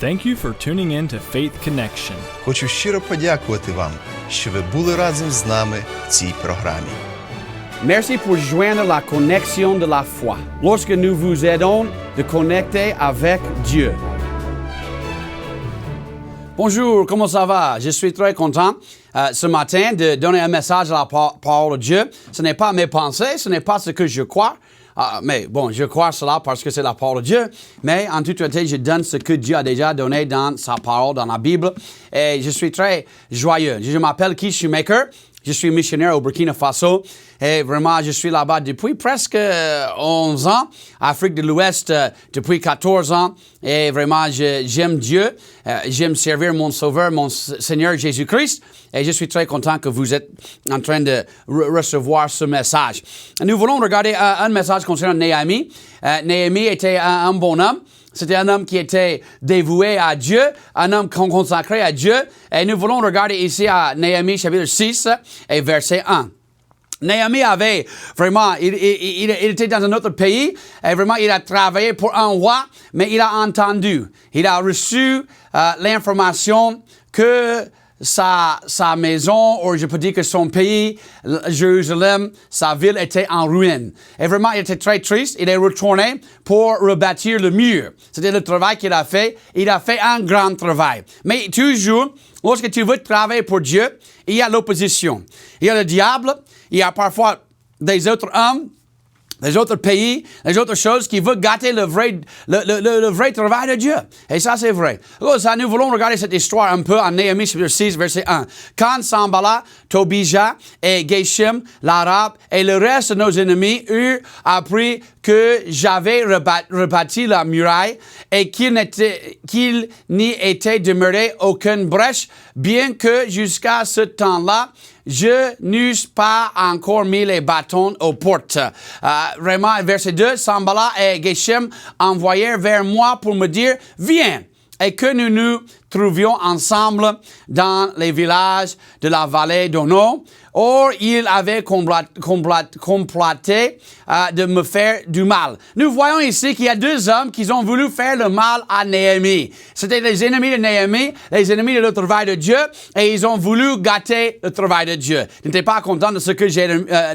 Thank you for tuning in to Faith Connection. Хочу щиро подякувати вам, що ви були разом з нами в цій програмі. Merci pour joindre la connexion de la foi. Lorsque nous vous aidons de connecter avec Dieu. Bonjour, comment ça va? Je suis très content ce matin de donner un message à la parole de Dieu. Ce n'est pas mes pensées, ce n'est pas ce que je crois. Mais bon, je crois cela parce que c'est la parole de Dieu. Mais en toute réalité, je donne ce que Dieu a déjà donné dans sa parole, dans la Bible. Et je suis très joyeux. Je m'appelle Keith Shoemaker. Je suis missionnaire au Burkina Faso. Et vraiment, je suis là-bas depuis presque 11 ans. Afrique de l'Ouest depuis 14 ans. Et vraiment, j'aime Dieu. J'aime servir mon Sauveur, mon Seigneur Jésus-Christ. Et je suis très content que vous êtes en train de recevoir ce message. Nous voulons regarder un message concernant Néhémie. Néhémie était un bon homme. C'était un homme qui était dévoué à Dieu, un homme consacré à Dieu. Et nous voulons regarder ici à Néhémie chapitre 6 et verset 1. Néhémie avait vraiment, il était dans un autre pays et vraiment il a travaillé pour un roi, mais il a entendu, il a reçu l'information que sa maison, ou je peux dire que son pays, Jérusalem, sa ville était en ruine. Et vraiment, il était très triste. Il est retourné pour rebâtir le mur. C'était le travail qu'il a fait. Il a fait un grand travail. Mais toujours, lorsque tu veux travailler pour Dieu, il y a l'opposition. Il y a le diable. Il y a parfois des autres hommes, les autres pays, les autres choses qui veulent gâter le vrai travail de Dieu. Et ça, c'est vrai. Alors, ça, nous voulons regarder cette histoire un peu en Néhémie chapitre 6, verset 1. Quand Sanballat, Tobija et Geshem, l'Arabe, et le reste de nos ennemis eurent appris que j'avais rebâti la muraille et qu'il n'y était demeuré aucune brèche, bien que jusqu'à ce temps-là, je n'eusse pas encore mis les bâtons aux portes. Vraiment, verset 2, Sanballat et Geshem envoyèrent vers moi pour me dire, viens, et que nous nous trouvions ensemble dans les villages de la vallée d'Ono. Or, il avait comploté de me faire du mal. Nous voyons ici qu'il y a deux hommes qui ont voulu faire le mal à Néhémie. C'était les ennemis de Néhémie, les ennemis de le travail de Dieu, et ils ont voulu gâter le travail de Dieu. Ils n'étaient pas contents de ce que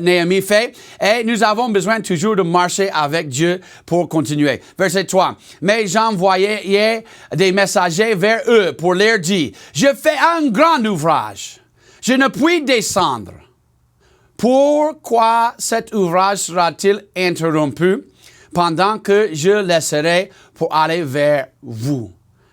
Néhémie fait, et nous avons besoin toujours de marcher avec Dieu pour continuer. Verset 3. Mais j'envoyais des messagers vers eux pour leur dire, je fais un grand ouvrage. Je ne puis descendre. Pourquoi cet ouvrage sera-t-il interrompu pendant que je laisserai pour aller vers vous?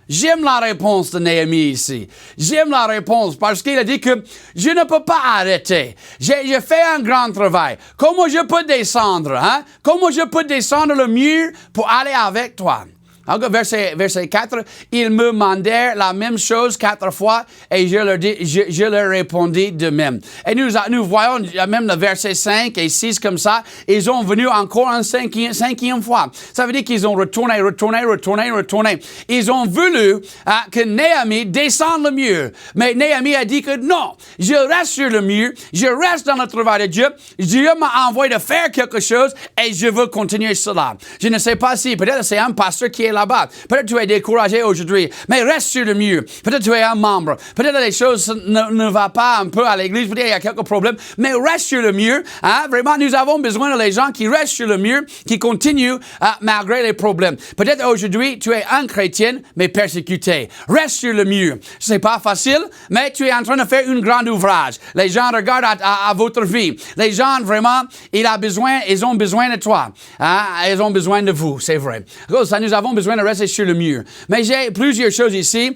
J'aime la réponse de Néhémie ici. J'aime la réponse parce qu'il a dit que je ne peux pas arrêter. J'ai fait un grand travail. Comment je peux descendre? Hein? Comment je peux descendre le mur pour aller avec toi? Verset 4, ils me mandèrent la même chose 4 fois et je leur répondis de même. Et nous voyons même le verset 5 et 6 comme ça, ils ont venu encore une cinquième fois. Ça veut dire qu'ils ont retourné. Ils ont voulu que Néhémie descende le mur. Mais Néhémie a dit que non, je reste sur le mur, je reste dans le travail de Dieu, Dieu m'a envoyé de faire quelque chose et je veux continuer cela. Je ne sais pas si, peut-être c'est un pasteur qui est là-bas. Peut-être tu es découragé aujourd'hui, mais reste sur le mur. Peut-être tu es un membre. Peut-être les choses ne vont pas un peu à l'église. Peut-être il y a quelques problèmes, mais reste sur le mur. Hein? Vraiment, nous avons besoin de les gens qui restent sur le mur, qui continuent malgré les problèmes. Peut-être aujourd'hui, tu es un chrétien, mais persécuté. Reste sur le mur. C'est pas facile, mais tu es en train de faire un grand ouvrage. Les gens regardent à votre vie. Les gens, vraiment, ils ont besoin de toi. Hein? Ils ont besoin de vous, c'est vrai. Ça, nous avons besoin de rester sur le mur. Mais j'ai plusieurs choses ici.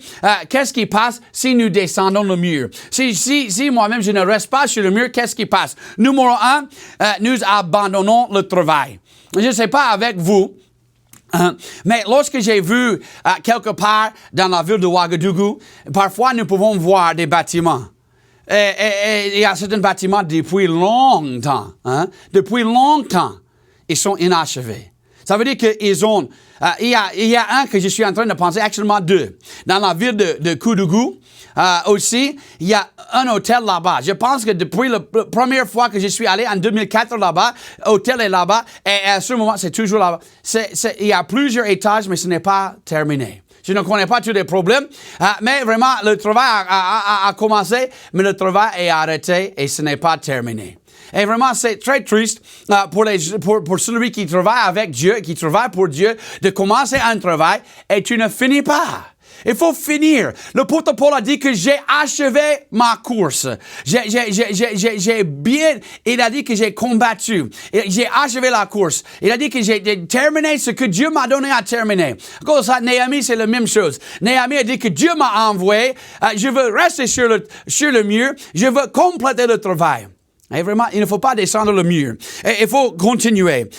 Qu'est-ce qui passe si nous descendons le mur? Si moi-même je ne reste pas sur le mur, qu'est-ce qui passe? Numéro 1, nous abandonnons le travail. Je ne sais pas avec vous, mais lorsque j'ai vu quelque part dans la ville de Ouagadougou, parfois nous pouvons voir des bâtiments. Et il y a certains bâtiments depuis longtemps. Hein? Depuis longtemps, ils sont inachevés. Ça veut dire qu'ils ont... il y a un que je suis en train de penser, actuellement deux. Dans la ville de Koudougou, aussi, il y a un hôtel là-bas. Je pense que depuis la première fois que je suis allé en 2004 là-bas, l'hôtel est là-bas, et à ce moment, c'est toujours là-bas. Il y a plusieurs étages, mais ce n'est pas terminé. Je ne connais pas tous les problèmes. Mais vraiment, le travail a commencé, mais le travail est arrêté et ce n'est pas terminé. Et vraiment, c'est très triste pour celui qui travaille avec Dieu, qui travaille pour Dieu, de commencer un travail et tu ne finis pas. Il faut finir. Le l'apôtre Paul a dit que j'ai achevé ma course. J'ai bien, il a dit que j'ai combattu. J'ai achevé la course. Il a dit que j'ai terminé ce que Dieu m'a donné à terminer. Comme ça, Néhémie, c'est la même chose. Néhémie a dit que Dieu m'a envoyé. Je veux rester sur le mur. Je veux compléter le travail. Et vraiment, il ne faut pas descendre le mur. Il faut continuer.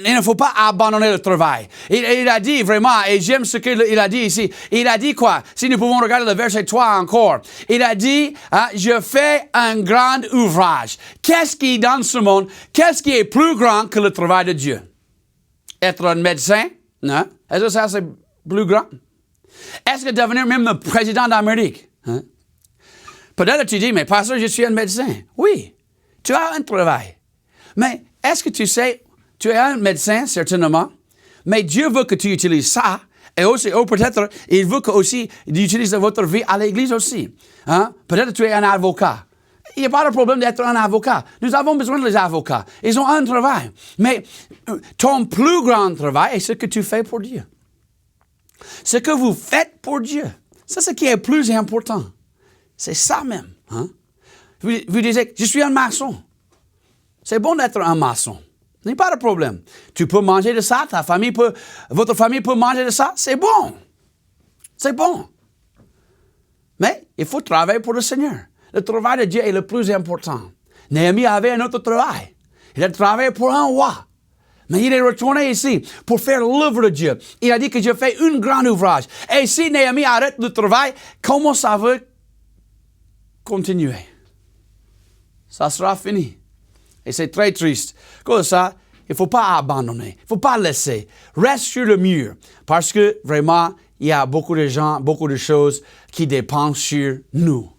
Il ne faut pas abandonner le travail. Il a dit vraiment, et j'aime ce qu'il a dit ici. Il a dit quoi? Si nous pouvons regarder le verset 3 encore. Il a dit, je fais un grand ouvrage. Qu'est-ce qui, dans ce monde, qu'est-ce qui est plus grand que le travail de Dieu? Être un médecin? Non. Est-ce que ça, c'est plus grand? Est-ce que devenir même le président d'Amérique? Hein? Peut-être tu dis, mais pasteur, je suis un médecin. Oui. Tu as un travail. Mais est-ce que tu sais, tu es un médecin, certainement, mais Dieu veut que tu utilises ça, et aussi, peut-être, il veut que aussi, d'utiliser votre vie à l'église aussi. Hein? Peut-être tu es un avocat. Il n'y a pas de problème d'être un avocat. Nous avons besoin des avocats. Ils ont un travail. Mais ton plus grand travail est ce que tu fais pour Dieu. Ce que vous faites pour Dieu. C'est ce qui est plus important. C'est ça même. Hein? Vous disiez, je suis un maçon. C'est bon d'être un maçon. Il n'y a pas de problème. Tu peux manger de ça, votre famille peut manger de ça. C'est bon. C'est bon. Mais il faut travailler pour le Seigneur. Le travail de Dieu est le plus important. Néhémie avait un autre travail. Il a travaillé pour un roi. Mais il est retourné ici pour faire l'œuvre de Dieu. Il a dit que je fais un grand ouvrage. Et si Néhémie arrête le travail, comment ça va continuer? Ça sera fini. Et c'est très triste. Comme ça, il ne faut pas abandonner. Il ne faut pas laisser. Reste sur le mur. Parce que vraiment, il y a beaucoup de gens, beaucoup de choses qui dépendent sur nous.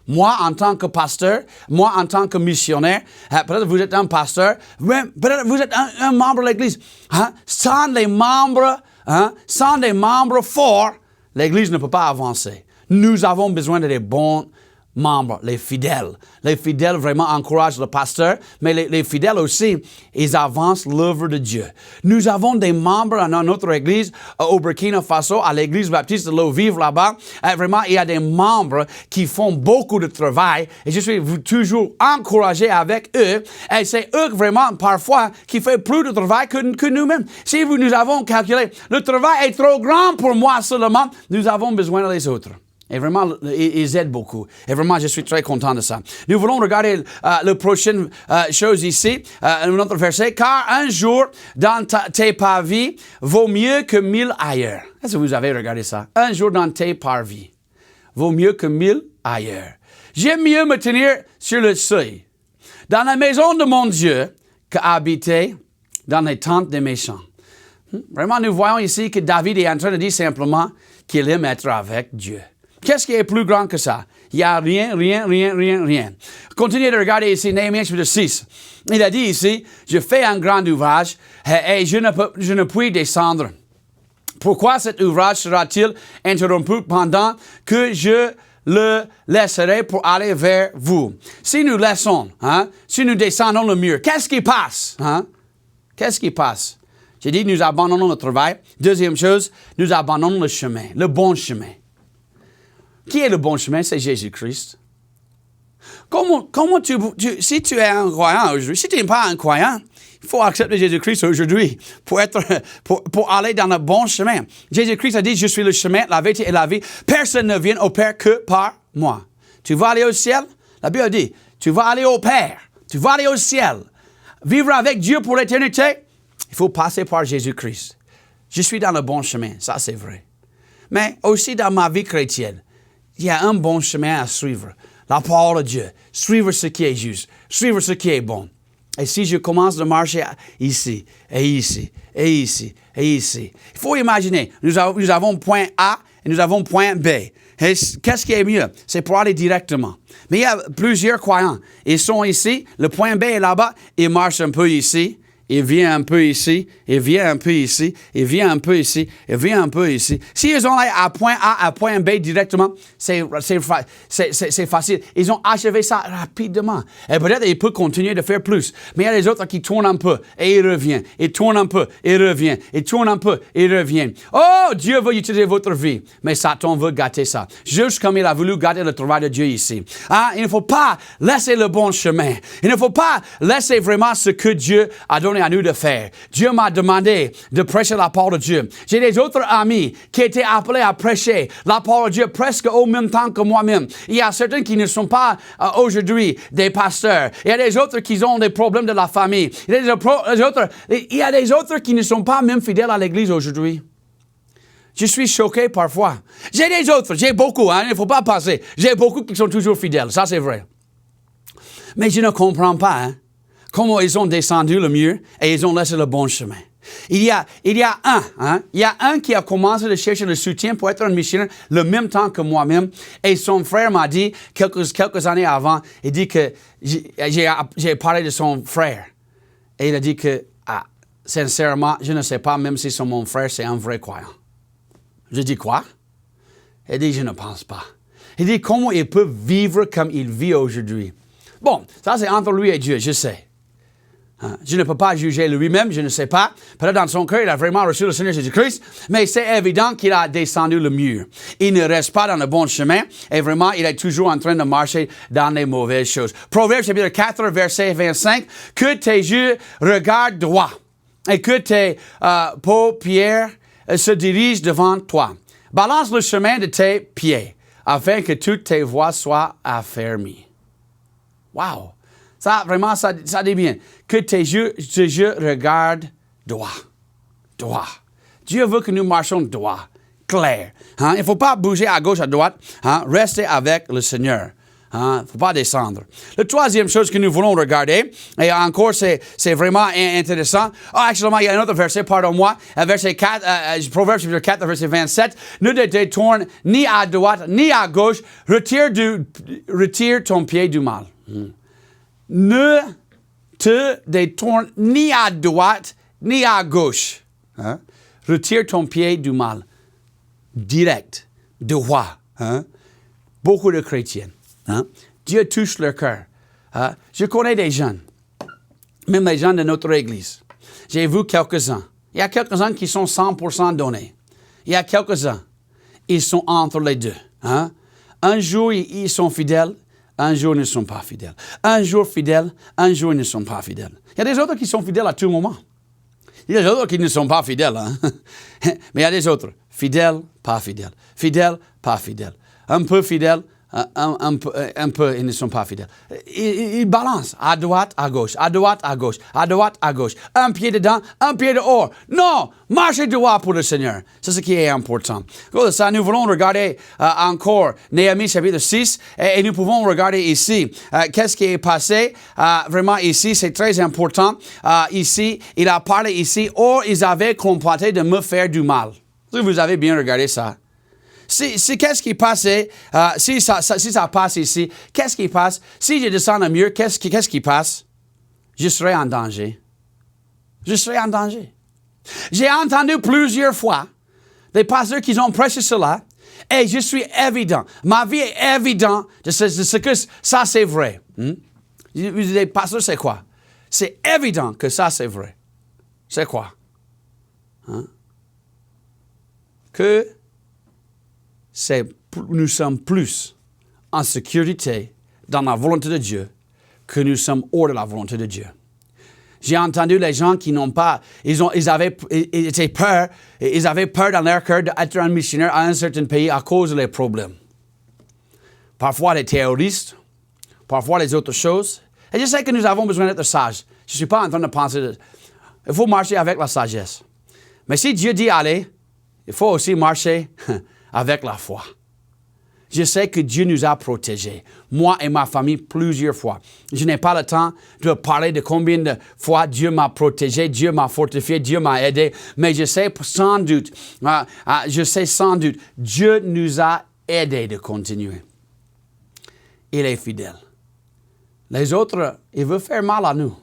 Moi, en tant que pasteur, moi, en tant que missionnaire, peut-être vous êtes un pasteur, peut-être vous êtes un membre de l'Église. Hein? Sans des membres forts, l'Église ne peut pas avancer. Nous avons besoin de des bons membres, les fidèles. Les fidèles vraiment encouragent le pasteur, mais les fidèles aussi, ils avancent l'œuvre de Dieu. Nous avons des membres dans notre église au Burkina Faso, à l'église baptiste de l'eau vive là-bas. Vraiment, il y a des membres qui font beaucoup de travail et je suis toujours encouragé avec eux. Et c'est eux vraiment, parfois, qui font plus de travail que nous-mêmes. Si nous avons calculé, le travail est trop grand pour moi seulement, nous avons besoin des autres. Et vraiment, ils aident beaucoup. Et vraiment, je suis très content de ça. Nous voulons regarder la prochaine chose ici, notre verset. Car un jour dans tes parvis vaut mieux que 1000 ailleurs. Est-ce que vous avez regardé ça? Un jour dans tes parvis vaut mieux que 1000 ailleurs. J'aime mieux me tenir sur le seuil, dans la maison de mon Dieu, qu'habiter dans les tentes des méchants. Vraiment, nous voyons ici que David est en train de dire simplement qu'il aime être avec Dieu. Qu'est-ce qui est plus grand que ça? Il n'y a rien. Continuez de regarder ici, Néhémie chapitre 6. Il a dit ici, je fais un grand ouvrage et je ne puis descendre. Pourquoi cet ouvrage sera-t-il interrompu pendant que je le laisserai pour aller vers vous? Si nous laissons, si nous descendons le mur, qu'est-ce qui passe? Qu'est-ce qui passe? J'ai dit, nous abandonnons le travail. Deuxième chose, nous abandonnons le chemin, le bon chemin. Qui est le bon chemin? C'est Jésus-Christ. Comment si tu es un croyant aujourd'hui, si tu n'es pas un croyant, il faut accepter Jésus-Christ aujourd'hui pour aller dans le bon chemin. Jésus-Christ a dit, je suis le chemin, la vérité et la vie. Personne ne vient au Père que par moi. Tu vas aller au ciel? La Bible dit, tu vas aller au Père. Tu vas aller au ciel. Vivre avec Dieu pour l'éternité, il faut passer par Jésus-Christ. Je suis dans le bon chemin, ça c'est vrai. Mais aussi dans ma vie chrétienne, il y a un bon chemin à suivre. La parole de Dieu. Suivre ce qui est juste. Suivre ce qui est bon. Et si je commence de marcher ici, et ici, et ici, et ici. Il faut imaginer, nous avons point A et nous avons point B. Et qu'est-ce qui est mieux? C'est pour aller directement. Mais il y a plusieurs croyants. Ils sont ici, le point B est là-bas, ils marchent un peu ici, il vient un peu ici, il vient un peu ici, il vient un peu ici, il vient un peu ici. S'ils ont allé à point A à point B directement, c'est facile. Ils ont achevé ça rapidement. Et peut-être ils peuvent continuer de faire plus. Mais il y a les autres qui tournent un peu et ils reviennent. Ils tournent un peu, ils reviennent. Ils tournent un peu, ils reviennent. Oh, Dieu veut utiliser votre vie. Mais Satan veut gâter ça. Juste comme il a voulu gâter le travail de Dieu ici. Hein? Il ne faut pas laisser le bon chemin. Il ne faut pas laisser vraiment ce que Dieu a donné à nous de faire. Dieu m'a demandé de prêcher la parole de Dieu. J'ai des autres amis qui étaient appelés à prêcher la parole de Dieu presque au même temps que moi-même. Il y a certains qui ne sont pas aujourd'hui des pasteurs. Il y a des autres qui ont des problèmes de la famille. Il y a des autres qui ne sont pas même fidèles à l'Église aujourd'hui. Je suis choqué parfois. J'ai des autres, j'ai beaucoup, hein, il ne faut pas penser. J'ai beaucoup qui sont toujours fidèles, ça c'est vrai. Mais je ne comprends pas comment ils ont descendu le mur et ils ont laissé le bon chemin. Il y a un qui a commencé de chercher le soutien pour être un missionnaire le même temps que moi-même. Et son frère m'a dit, quelques années avant, il dit que j'ai parlé de son frère. Et il a dit que, sincèrement, je ne sais pas, même si c'est mon frère, c'est un vrai croyant. Je dis quoi? Il dit, je ne pense pas. Il dit, comment il peut vivre comme il vit aujourd'hui? Bon, ça c'est entre lui et Dieu, je sais. Je ne peux pas juger lui-même, je ne sais pas. Peut-être dans son cœur, il a vraiment reçu le Seigneur Jésus-Christ, mais c'est évident qu'il a descendu le mur. Il ne reste pas dans le bon chemin et vraiment, il est toujours en train de marcher dans les mauvaises choses. Proverbe chapitre 4, verset 25, « Que tes yeux regardent droit et que tes paupières se dirigent devant toi. Balance le chemin de tes pieds afin que toutes tes voies soient affermies. » Wow! Ça, vraiment, ça dit bien. Que tes yeux regardent droit. Droit. Dieu veut que nous marchions droit, clair. Hein? Il ne faut pas bouger à gauche, à droite. Hein? Restez avec le Seigneur. Il ne faut pas descendre. La troisième chose que nous voulons regarder, et encore, c'est vraiment intéressant. Actuellement, il y a un autre verset, pardon-moi, verset 4, Proverbe chapitre 4, verset 27. Ne te détourne ni à droite, ni à gauche. Retire ton pied du mal. Ne te détourne ni à droite, ni à gauche. Hein? Retire ton pied du mal. Direct, droit. Hein? Beaucoup de chrétiens. Hein? Dieu touche leur cœur. Hein? Je connais des jeunes, même les gens de notre Église. J'ai vu quelques-uns. Il y a quelques-uns qui sont 100% donnés. Il y a quelques-uns, ils sont entre les deux. Hein? Un jour, ils sont fidèles. Un jour, ils ne sont pas fidèles. Un jour fidèles, un jour, ils ne sont pas fidèles. Il y a des autres qui sont fidèles à tout moment. Il y a des autres qui ne sont pas fidèles. Hein? Mais il y a des autres. Fidèles, pas fidèles. Fidèles, pas fidèles. Un peu fidèles, un peu, ils ne sont pas fidèles. Ils balancent à droite, à gauche, à droite, à gauche, à droite, à gauche. Un pied dedans, un pied dehors. Non, marchez droit pour le Seigneur. C'est ce qui est important. Ça, nous voulons regarder encore Néhémie chapitre 6 et nous pouvons regarder ici qu'est-ce qui est passé. Vraiment ici, c'est très important. Ici, il a parlé ici. Or, ils avaient comploté de me faire du mal. Vous avez bien regardé ça. Si qu'est-ce qui passe, si ça passe ici, qu'est-ce qui passe? Si je descends le mur, qu'est-ce qui passe? Je serai en danger. Je serai en danger. J'ai entendu plusieurs fois des pasteurs qui ont prêché cela, et je suis évident. Ma vie est évidente de ce que ça c'est vrai. Les pasteurs, c'est quoi? C'est évident que ça c'est vrai. C'est quoi? Hein? Que nous sommes plus en sécurité dans la volonté de Dieu que nous sommes hors de la volonté de Dieu. J'ai entendu les gens qui n'ont pas, ils avaient peur dans leur cœur d'être un missionnaire à un certain pays à cause des problèmes. Parfois les terroristes, parfois les autres choses. Et je sais que nous avons besoin d'être sages. Je ne suis pas en train de penser, il faut marcher avec la sagesse. Mais si Dieu dit allez, il faut aussi marcher avec la foi. Je sais que Dieu nous a protégés, moi et ma famille, plusieurs fois. Je n'ai pas le temps de parler de combien de fois Dieu m'a protégé, Dieu m'a fortifié, Dieu m'a aidé, mais je sais sans doute, Dieu nous a aidés de continuer. Il est fidèle. Les autres, ils veulent faire mal à nous.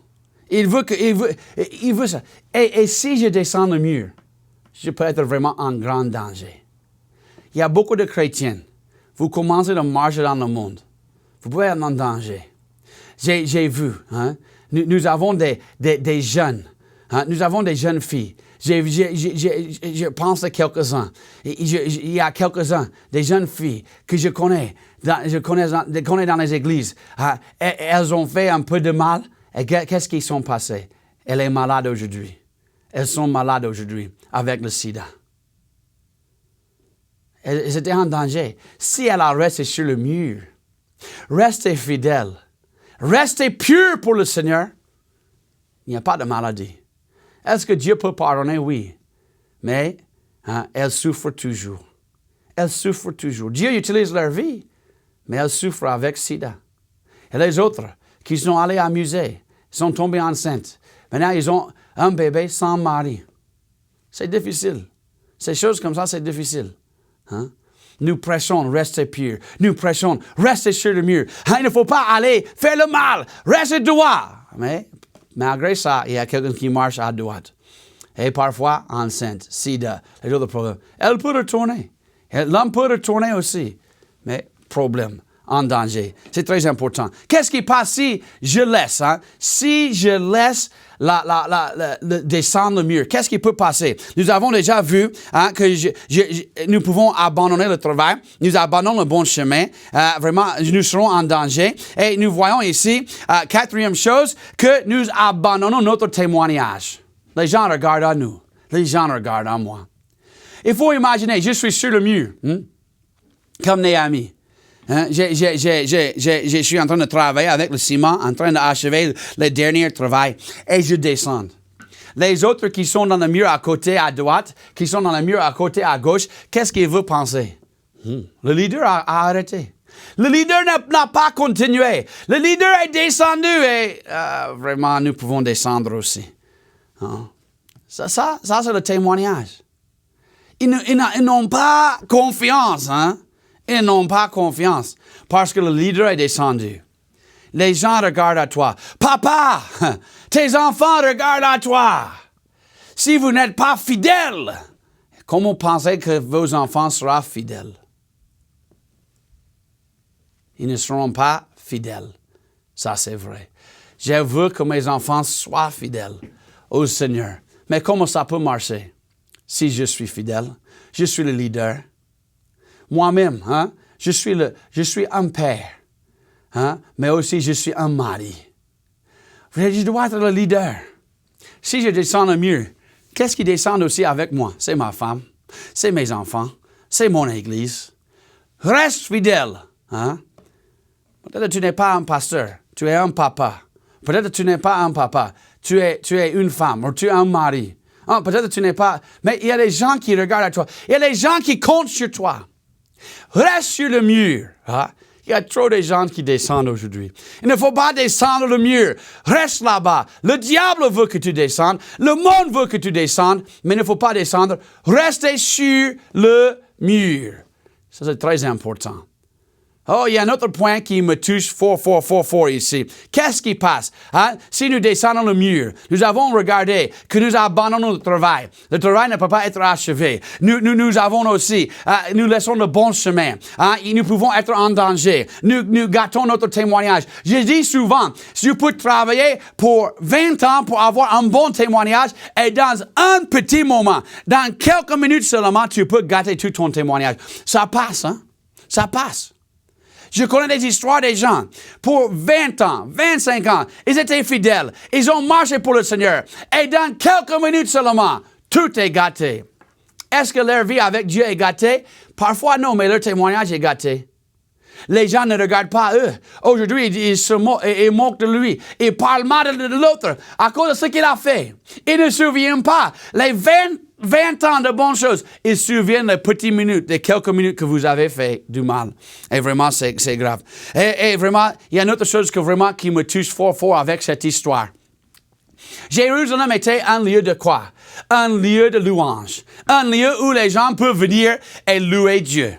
Il veut ça. Et si je descends le mur, je peux être vraiment en grand danger. Il y a beaucoup de chrétiens. Vous commencez à marcher dans le monde. Vous pouvez être en danger. J'ai vu, hein, nous avons des jeunes, hein, nous avons des jeunes filles. Je pense à quelques-uns. Il y a quelques-uns, des jeunes filles que je connais dans les églises. Hein, elles ont fait un peu de mal. Et qu'est-ce qui sont passés? Elle est malade aujourd'hui. Elles sont malades aujourd'hui avec le sida. Elles étaient en danger. Si elle a resté sur le mur, restez fidèle, restez pur pour le Seigneur, il n'y a pas de maladie. Est-ce que Dieu peut pardonner? Oui. Mais hein, elle souffre toujours. Elle souffre toujours. Dieu utilise leur vie, mais elle souffre avec sida. Et les autres qui sont allés amuser, sont tombés enceintes. Maintenant, ils ont un bébé sans mari. C'est difficile. Ces choses comme ça, c'est difficile. Hein? Nous prêchons, restez purs. Nous prêchons, restez sur le mur. Hein, il ne faut pas aller faire le mal. Restez droit. Mais malgré ça, il y a quelqu'un qui marche à droite. Et parfois, enceinte, sida, les autres problèmes. Elle peut retourner. L'homme peut retourner aussi. Mais problème, en danger. C'est très important. Qu'est-ce qui passe si je laisse? Hein? Si je laisse descendre le mur, qu'est-ce qui peut passer? Nous avons déjà vu hein, que nous pouvons abandonner le travail, nous abandonnons le bon chemin, vraiment, nous serons en danger. Et nous voyons ici, quatrième chose, que nous abandonnons notre témoignage. Les gens regardent à nous, les gens regardent à moi. Il faut imaginer, je suis sur le mur, comme Néhémie. Hein? Je suis en train de travailler avec le ciment, en train d'achever le dernier travail, et je descends. Les autres qui sont dans le mur à côté à droite, qui sont dans le mur à côté à gauche, qu'est-ce qu'ils veulent penser? Le leader a arrêté. Le leader n'a pas continué. Le leader est descendu et vraiment, nous pouvons descendre aussi. Hein? Ça c'est le témoignage. Ils n'ont pas confiance, hein? Ils n'ont pas confiance parce que le leader est descendu. Les gens regardent à toi. Papa, tes enfants regardent à toi. Si vous n'êtes pas fidèle, comment pensez que vos enfants seront fidèles? Ils ne seront pas fidèles. Ça, c'est vrai. Je veux que mes enfants soient fidèles au Seigneur. Mais comment ça peut marcher? Si je suis fidèle, je suis le leader. Moi-même, hein, je suis un père, hein, mais aussi je suis un mari. Je dois être le leader. Si je descends le mur, qu'est-ce qui descend aussi avec moi? C'est ma femme, c'est mes enfants, c'est mon église. Reste fidèle. Hein? Peut-être que tu n'es pas un pasteur, tu es un papa. Peut-être que tu n'es pas un papa, tu es une femme ou tu es un mari. Hein, peut-être que tu n'es pas... Mais il y a des gens qui regardent à toi. Il y a des gens qui comptent sur toi. Reste sur le mur. Hein? Il y a trop de gens qui descendent aujourd'hui. Il ne faut pas descendre le mur. Reste là-bas. Le diable veut que tu descendes. Le monde veut que tu descendes. Mais il ne faut pas descendre. Restez sur le mur. Ça, c'est très important. Oh, il y a un autre point qui me touche fort ici. Qu'est-ce qui passe? Hein? Si nous descendons le mur, nous avons regardé que nous abandonnons le travail. Le travail ne peut pas être achevé. Nous avons aussi, nous laissons le bon chemin. Hein? Et nous pouvons être en danger. Nous gâtons notre témoignage. Je dis souvent, tu peux travailler pour 20 ans pour avoir un bon témoignage et dans un petit moment, dans quelques minutes seulement, tu peux gâter tout ton témoignage. Ça passe, hein? Ça passe. Je connais des histoires des gens, pour 20 ans, 25 ans, ils étaient fidèles, ils ont marché pour le Seigneur, et dans quelques minutes seulement, tout est gâté. Est-ce que leur vie avec Dieu est gâtée? Parfois non, mais leur témoignage est gâté. Les gens ne regardent pas eux. Aujourd'hui, ils moquent de lui. Ils parlent mal de l'autre à cause de ce qu'il a fait. Ils ne se souviennent pas. Les 20 ans de bonnes choses, ils se souviennent des petites minutes, des quelques minutes que vous avez fait du mal. Et vraiment, c'est grave. Et vraiment, il y a une autre chose qui me touche fort avec cette histoire. Jérusalem était un lieu de quoi? Un lieu de louange. Un lieu où les gens peuvent venir et louer Dieu.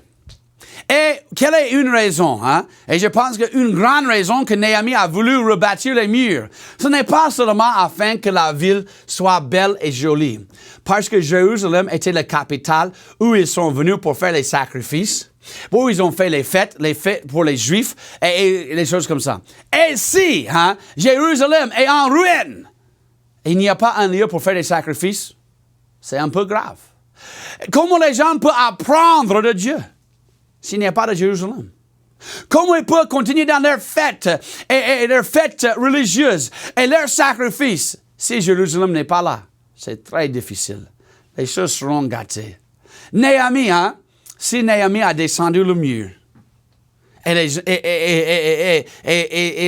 Et quelle est une raison? Hein? Et je pense qu'une grande raison que Néhémie a voulu rebâtir les murs, ce n'est pas seulement afin que la ville soit belle et jolie, parce que Jérusalem était la capitale où ils sont venus pour faire les sacrifices, où ils ont fait les fêtes pour les Juifs et les choses comme ça. Et si Jérusalem est en ruine, il n'y a pas un lieu pour faire des sacrifices, c'est un peu grave. Comment les gens peuvent apprendre de Dieu s'il n'y a pas de Jérusalem? Comment ils peuvent continuer dans leurs fêtes et leurs fêtes religieuses et leurs sacrifices si Jérusalem n'est pas là? C'est très difficile. Les choses seront gâtées. Néhémie, si Néhémie a descendu le mur et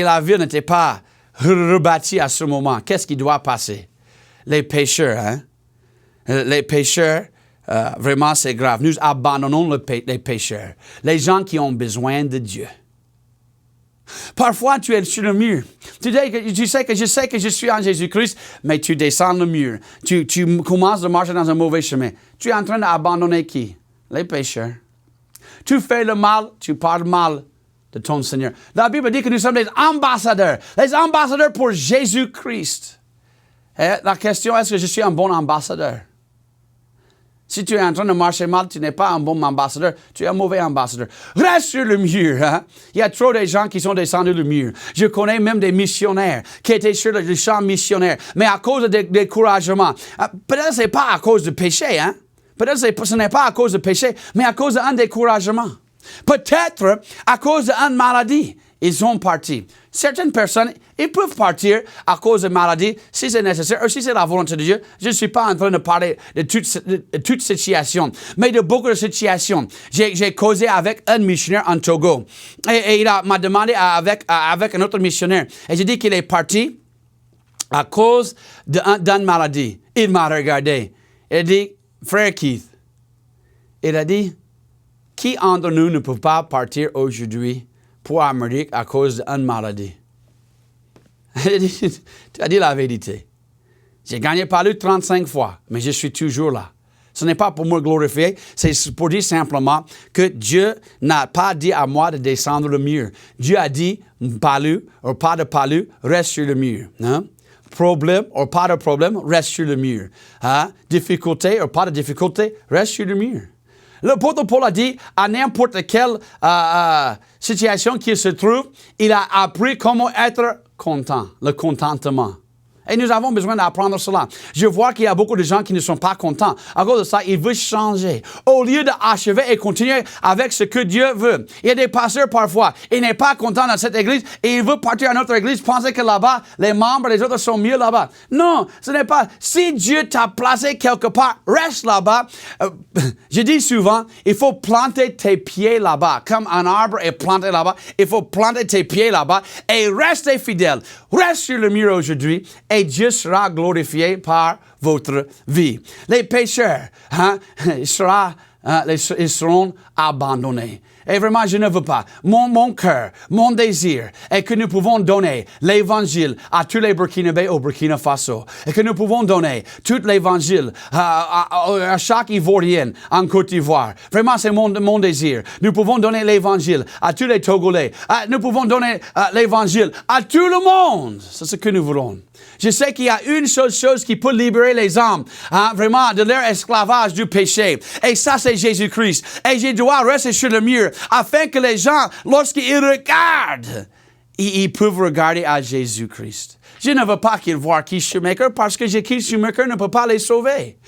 la ville n'était pas rebâtie à ce moment, qu'est-ce qui doit passer? Les pécheurs, les pécheurs, vraiment c'est grave. Nous abandonnons les pécheurs, les gens qui ont besoin de Dieu. Parfois, tu es sur le mur. Tu sais que je suis en Jésus-Christ, mais tu descends le mur. Tu commences à marcher dans un mauvais chemin. Tu es en train d'abandonner qui? Les pécheurs. Tu fais le mal, tu parles mal de ton Seigneur. La Bible dit que nous sommes les ambassadeurs pour Jésus-Christ. Et la question, est-ce que je suis un bon ambassadeur? Si tu es en train de marcher mal, tu n'es pas un bon ambassadeur, tu es un mauvais ambassadeur. Reste sur le mur. Hein? Il y a trop de gens qui sont descendus le mur. Je connais même des missionnaires qui étaient sur le champ missionnaire, mais à cause de découragement. Peut-être que ce n'est pas à cause du péché, hein? Peut-être que ce n'est pas à cause du péché, mais à cause d'un découragement. Peut-être à cause d'une maladie. Ils sont partis. Certaines personnes, ils peuvent partir à cause de maladie si c'est nécessaire ou si c'est la volonté de Dieu. Je ne suis pas en train de parler de toute situation, mais de beaucoup de situations. J'ai causé avec un missionnaire en Togo et il m'a demandé avec un autre missionnaire. Et j'ai dit qu'il est parti à cause d'une maladie. Il m'a regardé. Il a dit, frère Keith, il a dit, qui entre nous ne peut pas partir aujourd'hui pour Amérique à cause d'une maladie? Tu as dit la vérité. J'ai gagné par lui 35 fois, mais je suis toujours là. Ce n'est pas pour me glorifier, c'est pour dire simplement que Dieu n'a pas dit à moi de descendre le mur. Dieu a dit, palu ou pas de palu, reste sur le mur. Hein? Problème ou pas de problème, reste sur le mur. Hein? Difficulté ou pas de difficulté, reste sur le mur. L'apôtre Paul a dit, à n'importe quelle situation qu'il se trouve, il a appris comment être content, le contentement. Et nous avons besoin d'apprendre cela. Je vois qu'il y a beaucoup de gens qui ne sont pas contents. À cause de ça, ils veulent changer. Au lieu d'achever et continuer avec ce que Dieu veut. Il y a des pasteurs parfois, ils n'est pas content dans cette église et ils veulent partir à notre église, penser que là-bas, les membres, les autres sont mieux là-bas. Non, ce n'est pas. Si Dieu t'a placé quelque part, reste là-bas. Je dis souvent, il faut planter tes pieds là-bas. Comme un arbre est planté là-bas, il faut planter tes pieds là-bas et rester fidèle. Reste sur le mur aujourd'hui. Et Dieu sera glorifié par votre vie. Les pécheurs, ils seront abandonnés. Et vraiment, je ne veux pas. Mon cœur, mon désir est que nous pouvons donner l'Évangile à tous les Burkinabés au Burkina Faso. Et que nous pouvons donner tout l'Évangile à chaque Ivoirien en Côte d'Ivoire. Vraiment, c'est mon désir. Nous pouvons donner l'Évangile à tous les Togolais. Nous pouvons donner l'Évangile à tout le monde. C'est ce que nous voulons. Je sais qu'il y a une seule chose qui peut libérer les hommes, vraiment, de leur esclavage du péché. Et ça, c'est Jésus-Christ. Et je dois rester sur le mur afin que les gens, lorsqu'ils regardent, ils peuvent regarder à Jésus-Christ. Je ne veux pas qu'ils voient Keith Shoemaker parce que Keith Shoemaker ne peut pas les sauver.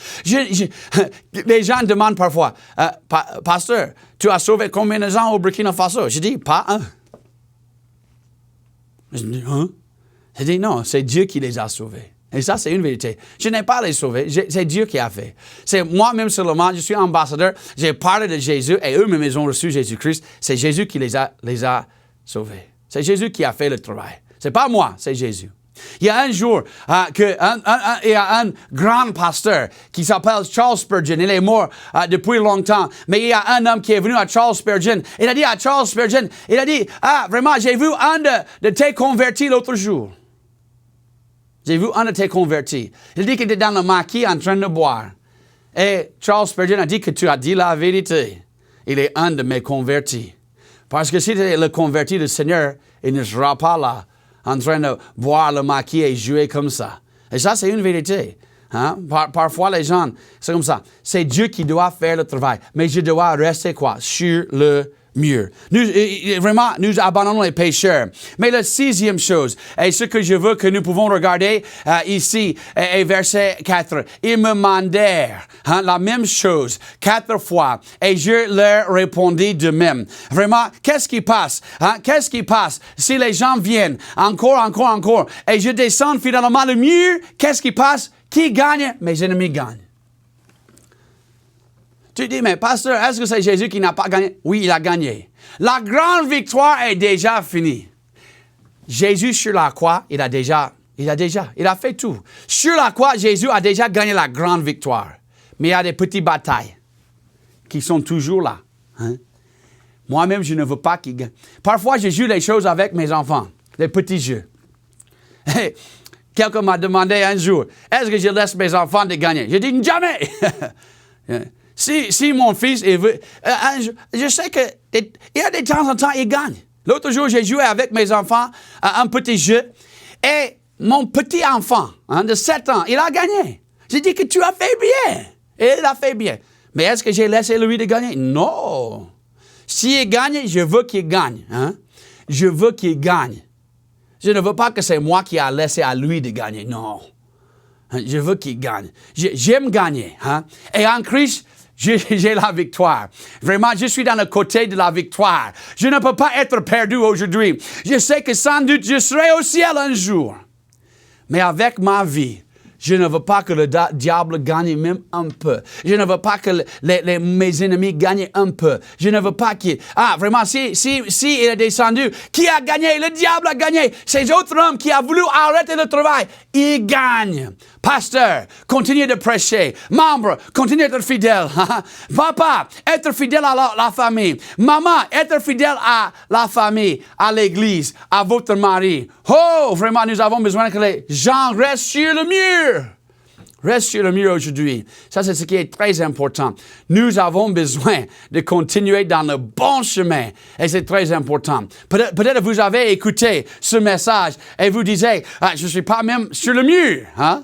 Les gens demandent parfois, Pasteur, tu as sauvé combien de gens au Burkina Faso? Je dis, pas un. Je dis, hein? Je dis, non, c'est Dieu qui les a sauvés. Et ça, c'est une vérité. Je n'ai pas les sauvés, c'est Dieu qui a fait. C'est moi-même seulement, je suis ambassadeur, j'ai parlé de Jésus et eux-mêmes, ils ont reçu Jésus-Christ. C'est Jésus qui les a sauvés. C'est Jésus qui a fait le travail. C'est pas moi, c'est Jésus. Il y a un jour il y a un grand pasteur qui s'appelle Charles Spurgeon. Il est mort depuis longtemps. Mais il y a un homme qui est venu à Charles Spurgeon. Il a dit à Charles Spurgeon, il a dit, vraiment, j'ai vu un de tes convertis l'autre jour. J'ai vu un de tes convertis. Il dit qu'il était dans le maquis en train de boire. Et Charles Spurgeon a dit que tu as dit la vérité. il est un de mes convertis. Parce que si tu es le converti du Seigneur, il ne sera pas là en train de boire le maquis et jouer comme ça. Et ça, c'est une vérité. Hein? Parfois, les gens, c'est comme ça. C'est Dieu qui doit faire le travail. Mais je dois rester quoi? Sur le mur. Nous abandonnons les pécheurs. Mais la 6e chose, et ce que je veux que nous pouvons regarder ici, est verset 4. Ils me mandèrent la même chose 4 fois, et je leur répondis de même. Vraiment, qu'est-ce qui passe? Qu'est-ce qui passe si les gens viennent encore, et je descends finalement le mur? Qu'est-ce qui passe? Qui gagne? Mes ennemis gagnent. Tu dis, mais pasteur, est-ce que c'est Jésus qui n'a pas gagné? Oui, il a gagné. La grande victoire est déjà finie. Jésus sur la croix, il a fait tout. Sur la croix, Jésus a déjà gagné la grande victoire. Mais il y a des petites batailles qui sont toujours là. Hein? Moi-même, je ne veux pas qu'il gagne. Parfois, je joue les choses avec mes enfants, les petits jeux. Hey, quelqu'un m'a demandé un jour, est-ce que je laisse mes enfants de gagner? J'ai dit, jamais! Si mon fils il veut, je sais que il y a des temps en temps, il gagne. L'autre jour, j'ai joué avec mes enfants à un petit jeu et mon petit enfant de 7 ans, il a gagné. J'ai dit que tu as fait bien. Et il a fait bien. Mais est-ce que j'ai laissé lui de gagner? Non. S'il gagne, je veux qu'il gagne. Hein? Je veux qu'il gagne. Je ne veux pas que c'est moi qui a laissé à lui de gagner. Non. Je veux qu'il gagne. J'aime gagner. Hein? Et en Christ, j'ai la victoire. Vraiment, je suis dans le côté de la victoire. Je ne peux pas être perdu aujourd'hui. Je sais que sans doute, je serai au ciel un jour. Mais avec ma vie, je ne veux pas que le diable gagne même un peu. Je ne veux pas que mes ennemis gagnent un peu. Je ne veux pas qu'il... vraiment, si il est descendu, qui a gagné? Le diable a gagné. Ces autres hommes qui ont voulu arrêter le travail, ils gagnent. Pasteur, continuez de prêcher. Membre, continuez d'être fidèle. Papa, être fidèle à la famille. Maman, être fidèle à la famille, à l'église, à votre mari. Oh, vraiment, nous avons besoin que les gens restent sur le mur. Reste sur le mur aujourd'hui. Ça, c'est ce qui est très important. Nous avons besoin de continuer dans le bon chemin. Et c'est très important. Peut-être vous avez écouté ce message et vous disiez, je ne suis pas même sur le mur. Hein?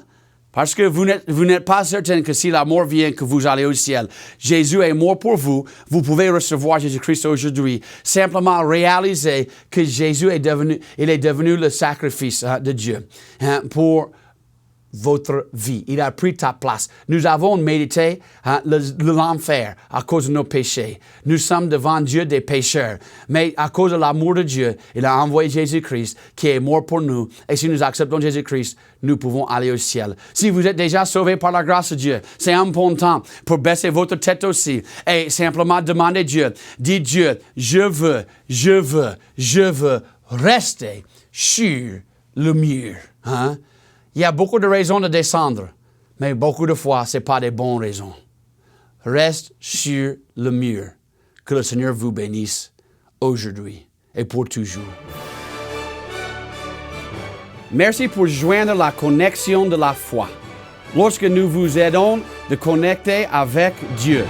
Parce que vous n'êtes pas certain que si la mort vient, que vous allez au ciel. Jésus est mort pour vous. Vous pouvez recevoir Jésus-Christ aujourd'hui. Simplement réaliser que Jésus est devenu le sacrifice de Dieu pour votre vie. Il a pris ta place. Nous avons médité l'enfer à cause de nos péchés. Nous sommes devant Dieu des pécheurs. Mais à cause de l'amour de Dieu, il a envoyé Jésus-Christ qui est mort pour nous. Et si nous acceptons Jésus-Christ, nous pouvons aller au ciel. Si vous êtes déjà sauvé par la grâce de Dieu, c'est un bon temps pour baisser votre tête aussi et simplement demander Dieu. Dis Dieu, je veux rester sur le mur. Hein? Il y a beaucoup de raisons de descendre, mais beaucoup de fois, ce n'est pas des bonnes raisons. Reste sur le mur. Que le Seigneur vous bénisse aujourd'hui et pour toujours. Merci pour joindre la connexion de la foi. Lorsque nous vous aidons de connecter avec Dieu,